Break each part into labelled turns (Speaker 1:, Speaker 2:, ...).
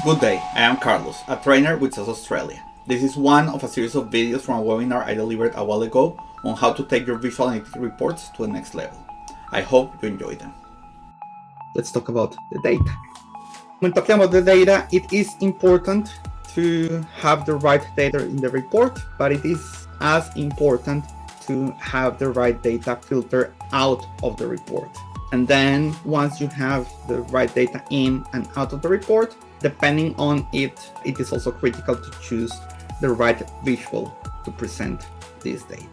Speaker 1: Good day, I am Carlos, a trainer with SAS Australia. This is one of a series of videos from a webinar I delivered a while ago on how to take your visual analytics reports to the next level. I hope you enjoy them. Let's talk about the data. When talking about the data, it is important to have the right data in the report, but it is as important to have the right data filter out of the report. And then once you have the right data in and out of the report, depending on it, it is also critical to choose the right visual to present this data.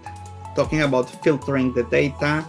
Speaker 1: Talking about filtering the data,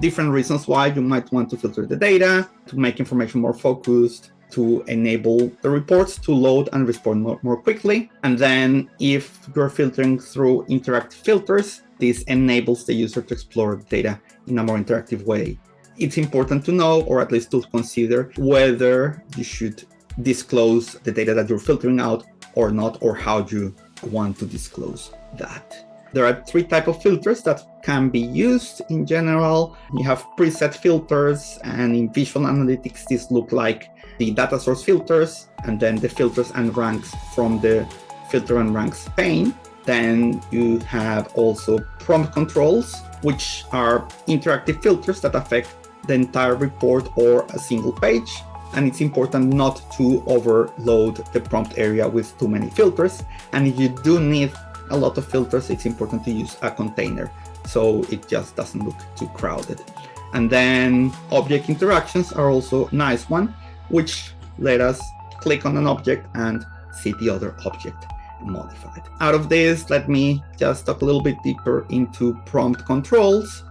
Speaker 1: different reasons why you might want to filter the data, to make information more focused, to enable the reports to load and respond more quickly. And then if you're filtering through interactive filters, this enables the user to explore data in a more interactive way. It's important to know, or at least to consider, whether you should disclose the data that you're filtering out or not, or how you want to disclose that. There are three types of filters that can be used in general. You have preset filters, and in visual analytics, these look like the data source filters, and then the filters and ranks from the filter and ranks pane. Then you have also prompt controls, which are interactive filters that affect the entire report or a single page. And it's important not to overload the prompt area with too many filters. And if you do need a lot of filters, it's important to use a container so it just doesn't look too crowded. And then object interactions are also a nice one, which let us click on an object and see the other object modified. Out of this, let me just talk a little bit deeper into prompt controls,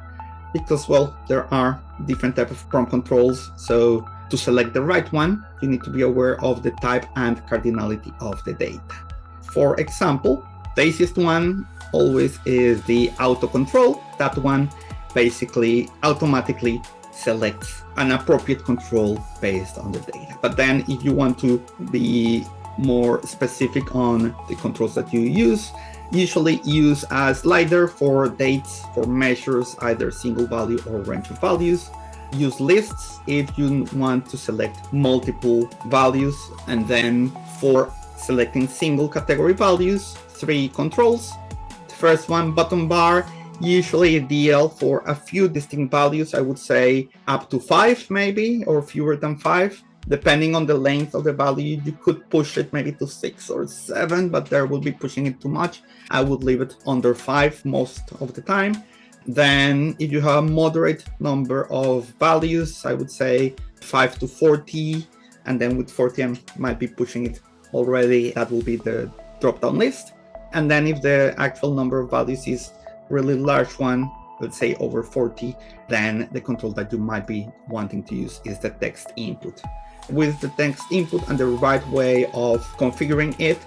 Speaker 1: because, well, there are different types of prompt controls. So to select the right one, you need to be aware of the type and cardinality of the data. For example, the easiest one always is the auto control. That one basically automatically selects an appropriate control based on the data. But then if you want to be more specific on the controls that you use, usually use a slider for dates, for measures, either single value or range of values. Use lists if you want to select multiple values. And then for selecting single category values, three controls. The first one, bottom bar, usually DL for a few distinct values. I would say up to 5 maybe, or fewer than 5. Depending on the length of the value, you could push it maybe to 6 or 7, but there will be pushing it too much. I would leave it under 5 most of the time. Then if you have a moderate number of values, I would say 5 to 40. And then with 40, I might be pushing it already. That will be the drop-down list. And then if the actual number of values is really large one, let's say over 40, then the control that you might be wanting to use is the text input. With the text input and the right way of configuring it,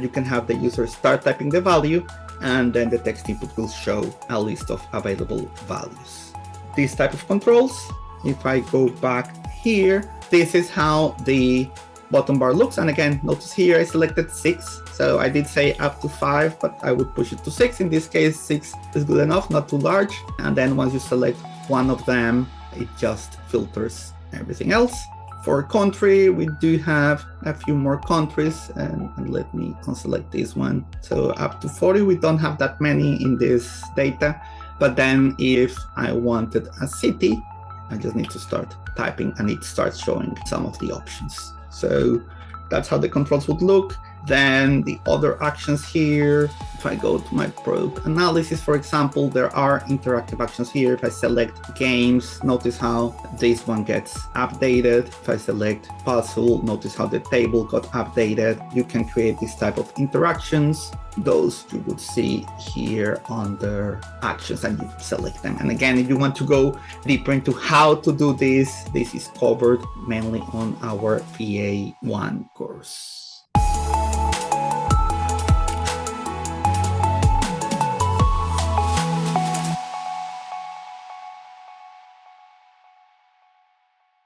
Speaker 1: you can have the user start typing the value, and then the text input will show a list of available values. This type of controls, if I go back here, this is how the bottom bar looks. And again, notice here I selected 6. So I did say up to 5, but I would push it to 6. In this case, 6 is good enough, not too large. And then once you select one of them, it just filters everything else. For country, we do have a few more countries, and let me unselect this one. So up to 40, we don't have that many in this data. But then if I wanted a city, I just need to start typing and it starts showing some of the options. So that's how the controls would look. Then the other actions here, if I go to my product analysis, for example, there are interactive actions here. If I select games, notice how this one gets updated. If I select puzzle, notice how the table got updated. You can create this type of interactions. Those you would see here under actions, and you select them. And again, if you want to go deeper into how to do this, this is covered mainly on our VA1 course.